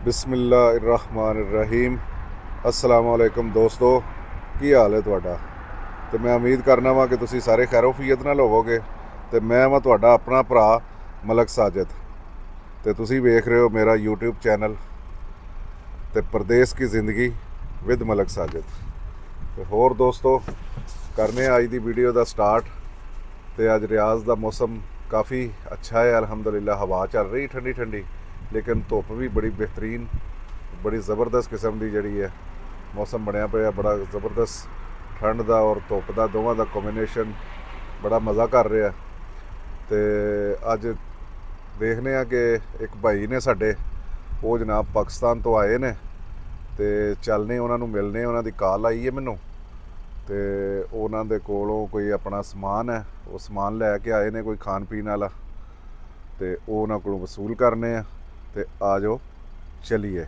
ਬਿਸਮਿਲ੍ਲਾਹਿਰਰਹਿਮਾਨਿਰਰਹੀਮ। अस्सलामुअलैकुम ਦੋਸਤੋ, ਕੀ ਹਾਲ ਹੈ ਤੁਹਾਡਾ? ਤੇ ਮੈਂ ਉਮੀਦ ਕਰਨਾ ਵਾਂ ਕਿ ਤੁਸੀਂ ਸਾਰੇ ਖੈਰੋਫੀਅਤ ਨਾਲ ਹੋਵੋਗੇ। ਤੇ ਮੈਂ ਵਾਂ ਤੁਹਾਡਾ ਆਪਣਾ ਭਰਾ ਮਲਕ ਸਾਜਦ, ਤੇ ਤੁਸੀਂ ਵੇਖ ਰਹੇ ਹੋ ਮੇਰਾ YouTube ਚੈਨਲ ਤੇ ਪਰਦੇਸ ਕੀ ਜ਼ਿੰਦਗੀ ਵਿਦ ਮਲਕ ਸਾਜਦ। ਤੇ ਹੋਰ ਦੋਸਤੋ, ਕਰਨੇ ਅੱਜ ਦੀ ਵੀਡੀਓ ਦਾ ਸਟਾਰਟ। ਤੇ ਅੱਜ ਰਿਆਜ਼ ਦਾ ਮੌਸਮ ਕਾफ़ी अच्छा है अल्हम्दुलिल्लाह। हवा चल रही ठंडी ठंडी, लेकिन धुप भी बड़ी बेहतरीन, बड़ी ज़बरदस्त किस्म की जी है मौसम बनया पिया। बड़ा ज़बरदस्त ठंड का और धुप का दोवां का कॉम्बीनेशन बड़ा मज़ा कर रहा। तो अज देखने कि एक भाई ने साडे वो जनाब पाकिस्तान तो आए ने, तो चलने उन्होंने मिलने, उन्होंने कॉल आई है मैनू। तो उन्होंने कोलों कोई अपना समान है, वो समान लैके आए ने, कोई खान पीन वाला। तो उन्होंने को वसूल करने आ। तो आ जाओ चलिए।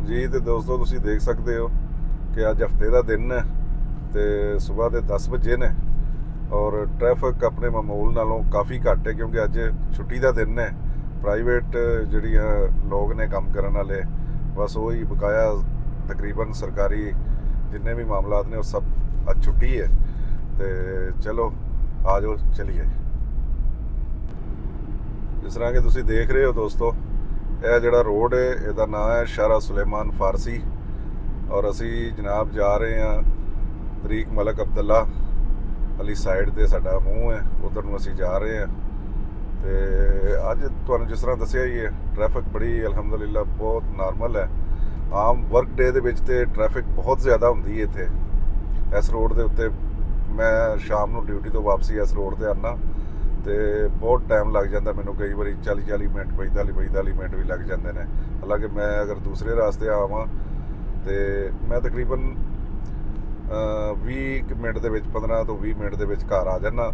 जी तो दोस्तों, तुसी देख सकते हो कि अज हफ्ते का दिन है, तो सुबह के 10 बजे ने और ट्रैफिक अपने मामूल नालों काफ़ी घट है, क्योंकि अज छुट्टी का दिन है। प्राइवेट जड़ियाँ लोग ने काम करने वाले, बस वही बकाया तकरीबन सरकारी जिन्ने भी मामलात ने वो सब अज छुट्टी है। तो चलो आ जाओ चलिए। जिस तरह कि तुसी देख रहे हो दोस्तों, यह जड़ा रोड है इसका नाम है शारा सुलेमान फारसी, और असी जनाब जा रहे हैं तरीक मलक अब्दुल्ला अली साइड ते साडा मूँह है, उधर नूं असी जा रहे हैं। तो अज तुहानूं जिस तरह दस्सिया ही है, ट्रैफिक बड़ी अलहमदुलिल्लाह बहुत नॉर्मल है। आम वर्क डे दे विच ते ट्रैफिक बहुत ज़्यादा हुंदी है इत्थे इस रोड के उत्ते। मैं शाम नूं ड्यूटी तो वापसी इस रोड ते आना, तो बहुत टाइम लग जाता मैनूं, कई बार 40-40 मिनट 45-45 मिनट भी लग जाते हैं। हालांकि मैं अगर दूसरे रास्ते आवां तो मैं तकरीबन 20 मिनट के 15 तो 20 मिनट के घर आ जाना।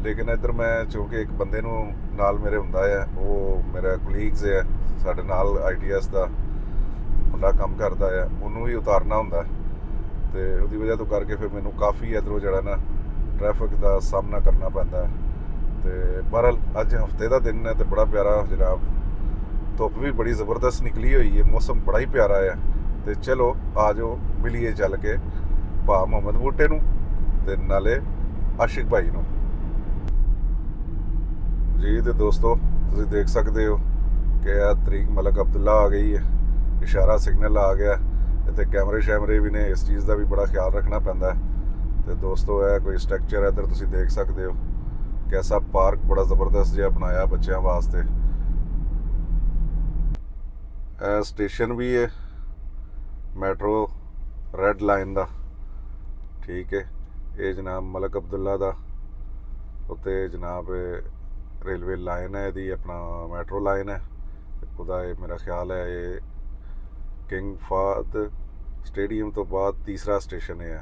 लेकिन इधर मैं चूँकि एक बंदे नूं नाल मेरे हुंदा है, वो मेरा कुलीग्स है साडे नाल, ITS का मुंडा काम करता है, उन्होंने भी उतारना हुंदा। तो उसकी वजह तो करके फिर मैनूं काफ़ी इधरों जड़ा ना ट्रैफिक का सामना करना पैंदा है। तो बहरहाल अज हफ्ते का दिन है, तो बड़ा प्यारा जनाब, धुप भी बड़ी ज़बरदस्त निकली हुई है, मौसम बड़ा ही प्यारा है। तो चलो आ जाओ मिलीए चल के भा मुहम्मद बूटे नूं ते नाले आशिक भाई नूं। जी तो दोस्तों, तुसीं देख सकते हो कि तरीक मलक अब्दुल्ला आ गई है, इशारा सिग्नल आ गया। इत्थे कैमरे शैमरे भी ने, इस चीज़ का भी बड़ा ख्याल रखना पैंदा है। तो दोस्तों है कोई स्ट्रक्चर इधर तुसीं देख सकते हो, कैसा पार्क बड़ा ज़बरदस्त जिहा बनाया बच्चों वास्ते। स्टेशन भी है मैट्रो रेड लाइन का, ठीक है। ये जनाब मलक अब्दुल्ला का उत्ते जनाब रेलवे लाइन है, यदी अपना मैट्रो लाइन है। उदा मेरा ख्याल है ये किंग फाद स्टेडियम तो बाद तीसरा स्टेशन है।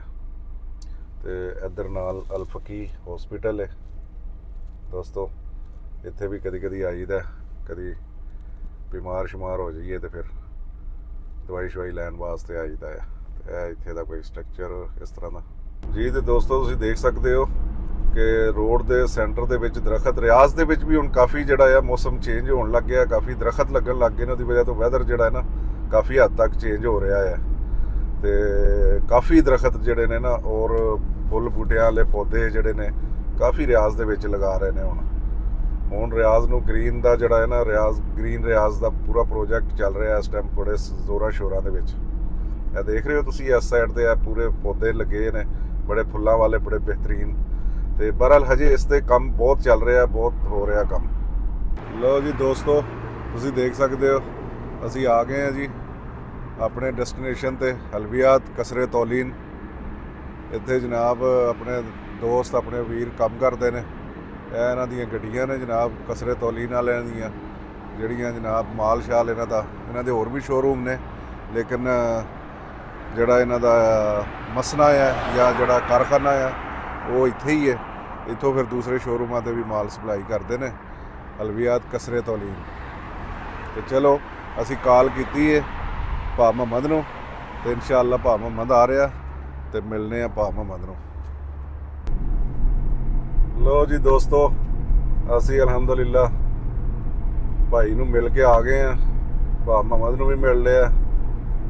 तो इधर नाल अल फकी हॉस्पिटल है दोस्तों। इत्थे भी कदी कदी आईदा, कदी बीमार शुमार हो जाइए तो फिर दवाई शवाई लैन वास्ते आईदा है। इत्थे दा कोई स्ट्रक्चर इस तरह का। जी तो दोस्तों, तुसीं देख सकते हो कि रोड के सेंटर के विच दरखत, रियाज के विच भी हुण काफ़ी जिहड़ा है मौसम चेंज होने लग गया, काफ़ी दरखत लगन लग गए ने। उसकी वजह तो वैदर जिहड़ा है ना काफ़ी हद तक चेंज हो रहा है। तो काफ़ी दरखत जिहड़े ने ना और फुल बूटियां वाले पौधे जिहड़े ने काफ़ी रियाज के विच लगा रहे हैं। हुण रियाज नूं ग्रीन का जिहड़ा है ना, ग्रीन रियाज का पूरा प्रोजैक्ट चल रहा है इस टाइम बड़े जोरां शोरां दे विच। ਇਹ देख रहे हो तुसी इस साइड ते पूरे पौधे लगे ने बड़े फुल्लां वाले, बड़े बेहतरीन। तो बहरहाल हजे इस ते काम बहुत चल रहा है, बहुत हो रहा काम। लो जी दोस्तों, तुसी देख सकते हो असी आ गए हैं जी अपने डेस्टिनेशन ते, हलवियात कसरे तौलीन। इत्थे जनाब अपने दोस्त अपने वीर काम करते हैं। यह इन्हां दियां गड्डियां ने जनाब कसरे तौलीन वालियां दियां, जिहड़ियां जनाब माल शाल इन्हां दा, इन्हां दे होर भी शोरूम ने, लेकिन जड़ा इन्हां दा मसना है या जड़ा कारखाना है वो इत्थे ही है। इत्थों फिर दूसरे शोरूमां ते भी माल सप्लाई करते हैं, अलवियात कसरे तौलीन। तो चलो असी कॉल की है भा मुहम्मद नूं ਤੇ ਇਨਸ਼ਾਅੱਲਾ ਭਾ ਮੁਹੰਮਦ ਆ ਰਿਹਾ ਤੇ ਮਿਲਨੇ ਆ ਭਾ ਮੁਹੰਮਦ ਨੂੰ। ਲੋ ਜੀ ਦੋਸਤੋ, ਅਸੀਂ ਅਲਹਮਦੁਲਿਲਾ ਭਾਈ ਨੂੰ ਮਿਲ ਕੇ ਆ ਗਏ ਆ। ਭਾ ਮੁਹੰਮਦ ਨੂੰ ਵੀ ਮਿਲ ਲਿਆ,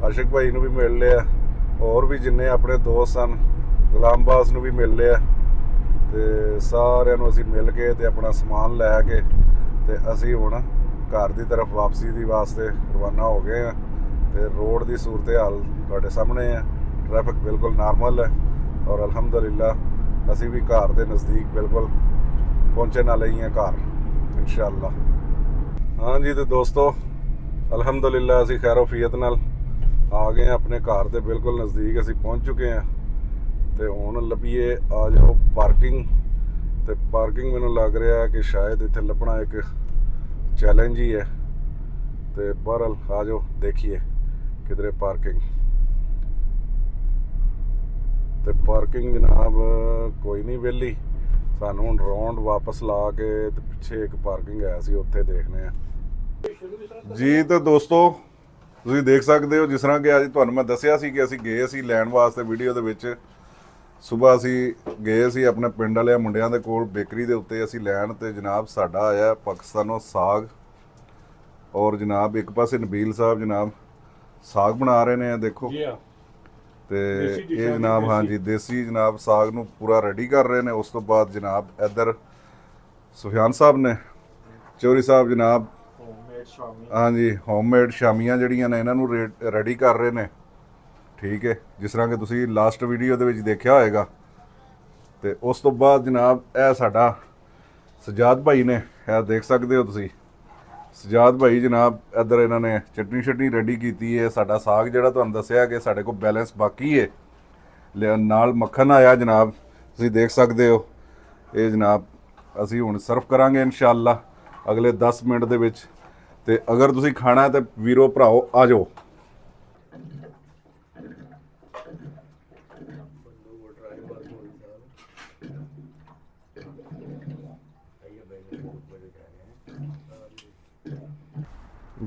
ਆਸ਼ਿਕ ਭਾਈ ਨੂੰ ਵੀ ਮਿਲ ਲਿਆ, ਹੋਰ ਵੀ ਜਿੰਨੇ ਆਪਣੇ ਦੋਸਤ ਸਨ ਗੁਲਾਮ ਬਾਸ ਨੂੰ ਵੀ ਮਿਲ ਲਿਆ। ਤੇ ਸਾਰਿਆਂ ਨੂੰ ਅਸੀਂ ਮਿਲ ਕੇ ਤੇ ਆਪਣਾ ਸਮਾਨ ਲੈ ਕੇ ਤੇ ਅਸੀਂ ਹੁਣ ਘਰ ਦੀ ਤਰਫ ਵਾਪਸੀ ਦੀ ਵਾਸਤੇ ਰਵਾਨਾ ਹੋ ਗਏ ਆ। ਤੇ ਰੋਡ ਦੀ ਸੂਰਤ ਹਾਲ ਤੁਹਾਡੇ ਸਾਹਮਣੇ ਹੈ, ਟ੍ਰੈਫਿਕ ਬਿਲਕੁਲ ਨਾਰਮਲ ਹੈ ਔਰ ਅਲਹਮਦੁਲਿਲਾ ਅਸੀਂ ਵੀ ਘਰ ਦੇ ਨਜ਼ਦੀਕ ਬਿਲਕੁਲ ਪਹੁੰਚਣ ਵਾਲੇ ਹੀ ਹਾਂ ਘਰ ਇਨਸ਼ਾਅੱਲਾ। ਹਾਂਜੀ ਤੇ ਦੋਸਤੋ ਅਲਹਮਦੁਲਿਲਾ ਅਸੀਂ ਖੈਰੋਫੀਅਤ ਨਾਲ ਆ ਗਏ ਹਾਂ ਆਪਣੇ ਘਰ ਦੇ ਬਿਲਕੁਲ ਨਜ਼ਦੀਕ ਅਸੀਂ ਪਹੁੰਚ ਚੁੱਕੇ ਹਾਂ। ਤੇ ਹੁਣ ਲੱਭੀਏ ਆ ਜਾਓ ਪਾਰਕਿੰਗ। ਤੇ ਪਾਰਕਿੰਗ ਮੈਨੂੰ ਲੱਗ ਰਿਹਾ ਕਿ ਸ਼ਾਇਦ ਇੱਥੇ ਲੱਭਣਾ ਇੱਕ ਚੈਲੰਜ ਹੀ ਹੈ। ਤੇ ਬਹਰਹਾਲ ਆ ਜਾਓ ਦੇਖੀਏ ਕਿਧਰੇ ਪਾਰਕਿੰਗ। ਤੇ ਪਾਰਕਿੰਗ ਜਨਾਬ ਕੋਈ ਨਹੀਂ ਵਿਹਲੀ, ਸਾਨੂੰ ਹੁਣ ਰਾਉਂਡ ਵਾਪਸ ਲਾ ਕੇ ਤੇ ਪਿੱਛੇ ਇੱਕ ਪਾਰਕਿੰਗ ਹੈ ਸੀ ਉੱਥੇ ਦੇਖਦੇ ਆ ਜੀ। ਤੇ ਦੋਸਤੋ ਤੁਸੀਂ ਦੇਖ ਸਕਦੇ ਹੋ ਜਿਸ ਤਰ੍ਹਾਂ ਕਿ ਅੱਜ ਤੁਹਾਨੂੰ ਮੈਂ ਦੱਸਿਆ ਸੀ ਕਿ ਅਸੀਂ ਗਏ ਸੀ ਲੈਣ ਵਾਸਤੇ ਵੀਡੀਓ ਦੇ ਵਿੱਚ। ਸੁਬਾਹ ਅਸੀਂ ਗਏ ਸੀ ਆਪਣੇ ਪਿੰਡ ਵਾਲਿਆਂ ਮੁੰਡਿਆਂ ਦੇ ਕੋਲ ਬੇਕਰੀ ਦੇ ਉੱਤੇ ਅਸੀਂ ਲੈਣ। ਤੇ ਜਨਾਬ ਸਾਡਾ ਆਇਆ ਪਾਕਿਸਤਾਨੋਂ ਸਾਗ ਔਰ ਜਨਾਬ ਇੱਕ ਪਾਸੇ ਨਬੀਲ ਸਾਹਿਬ ਜਨਾਬ ਸਾਗ ਬਣਾ ਰਹੇ ਨੇ ਦੇਖੋ। ਤੇ ਇਹ ਜਨਾਬ ਹਾਂਜੀ ਦੇਸੀ ਜਨਾਬ ਸਾਗ ਨੂੰ ਪੂਰਾ ਰੈਡੀ ਕਰ ਰਹੇ ਨੇ। ਉਸ ਤੋਂ ਬਾਅਦ ਜਨਾਬ ਇੱਧਰ ਸੁਫਿਆਨ ਸਾਹਿਬ ਨੇ ਚੌਧਰੀ ਸਾਹਿਬ ਜਨਾਬ ਹਾਂਜੀ ਹੋਮਮੇਡ ਸ਼ਾਮੀਆਂ ਜਿਹੜੀਆਂ ਨੇ ਇਹਨਾਂ ਨੂੰ ਰੈਡੀ ਕਰ ਰਹੇ ਨੇ। ਠੀਕ ਹੈ, ਜਿਸ ਤਰ੍ਹਾਂ ਕਿ ਤੁਸੀਂ ਲਾਸਟ ਵੀਡੀਓ ਦੇ ਵਿੱਚ ਦੇਖਿਆ ਹੋਏਗਾ। ਤੇ ਉਸ ਤੋਂ ਬਾਅਦ ਜਨਾਬ ਇਹ ਸਾਡਾ ਸਜਾਦ ਭਾਈ ਨੇ, ਇਹ ਦੇਖ ਸਕਦੇ ਹੋ ਤੁਸੀਂ ਸਜਾਦ ਭਾਈ ਜਨਾਬ ਇੱਧਰ ਇਹਨਾਂ ਨੇ ਚਟਨੀ ਰੈਡੀ ਕੀਤੀ ਹੈ। ਸਾਡਾ ਸਾਗ ਜਿਹੜਾ ਤੁਹਾਨੂੰ ਦੱਸਿਆ ਕਿ ਸਾਡੇ ਕੋਲ ਬੈਲੈਂਸ ਬਾਕੀ ਹੈ, ਨਾਲ ਮੱਖਣ ਆਇਆ ਜਨਾਬ ਤੁਸੀਂ ਦੇਖ ਸਕਦੇ ਹੋ। ਇਹ ਜਨਾਬ ਅਸੀਂ ਹੁਣ ਸਰਵ ਕਰਾਂਗੇ ਇਨਸ਼ਾਅੱਲਾ ਅਗਲੇ 10 ਮਿੰਟ ਦੇ ਵਿੱਚ। ਤੇ ਅਗਰ ਤੁਸੀਂ ਖਾਣਾ ਹੈ ਤਾਂ ਵੀਰੋ ਭਰਾਓ ਆ ਜਾਓ।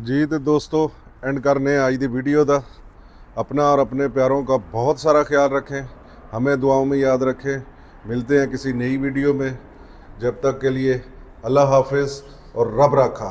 जी तो दोस्तों एंड करने आज की वीडियो का अपना और अपने प्यारों का बहुत सारा ख्याल रखें, हमें दुआओं में याद रखें। मिलते हैं किसी नई वीडियो में, जब तक के लिए अल्लाह हाफिज़ और रब रखा।